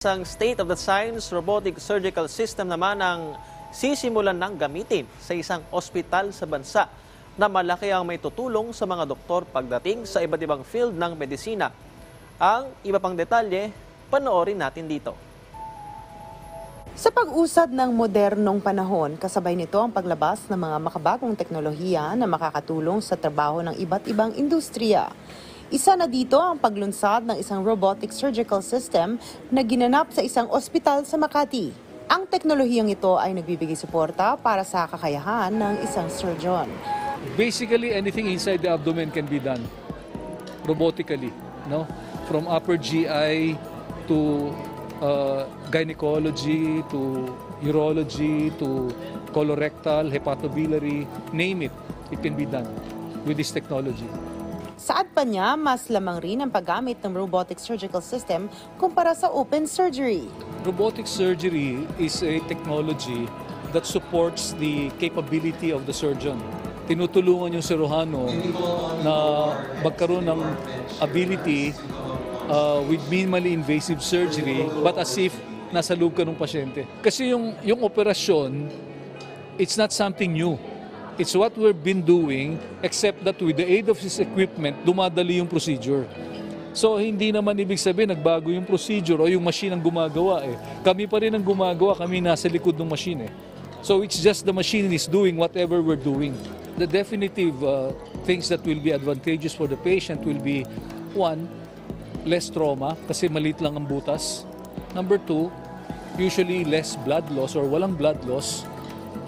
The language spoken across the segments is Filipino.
Isang state-of-the-science robotic surgical system naman ang sisimulan ng gamitin sa isang ospital sa bansa na malaki ang may tutulong sa mga doktor pagdating sa iba't ibang field ng medisina. Ang iba pang detalye, panoorin natin dito. Sa pag-usad ng modernong panahon, kasabay nito ang paglabas ng mga makabagong teknolohiya na makakatulong sa trabaho ng iba't ibang industriya. Isa na dito ang paglunsad ng isang robotic surgical system na ginanap sa isang ospital sa Makati. Ang teknolohiyang ito ay nagbibigay suporta para sa kakayahan ng isang surgeon. Basically, anything inside the abdomen can be done robotically, no? From upper GI to gynecology, to urology, to colorectal, hepatobiliary, name it, it can be done with this technology. Saad pa niya, mas lamang rin ang paggamit ng robotic surgical system kumpara sa open surgery. Robotic surgery is a technology that supports the capability of the surgeon. Tinutulungan yung siruhano na magkaroon ng ability with minimally invasive surgery but as if nasa loob ka ng pasyente. Kasi yung operasyon, it's not something new. It's what we've been doing except that with the aid of this equipment, dumadali yung procedure. So hindi naman ibig sabihin nagbago yung procedure o yung machine ang gumagawa eh. Kami pa rin ang gumagawa, kami nasa likod ng machine eh. So it's just the machine is doing whatever we're doing. The definitive things that will be advantageous for the patient will be, one, less trauma kasi maliit lang ang butas. Number two, usually less blood loss or walang blood loss.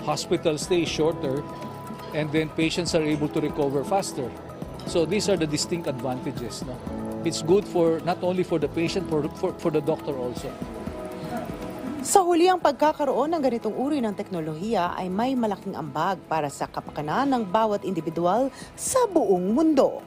Hospital stay shorter and then patients are able to recover faster. So these are the distinct advantages. No? It's good for not only for the patient, for the doctor also. Sa huli, ang pagkakaroon ng ganitong uri ng teknolohiya ay may malaking ambag para sa kapakanan ng bawat individual sa buong mundo.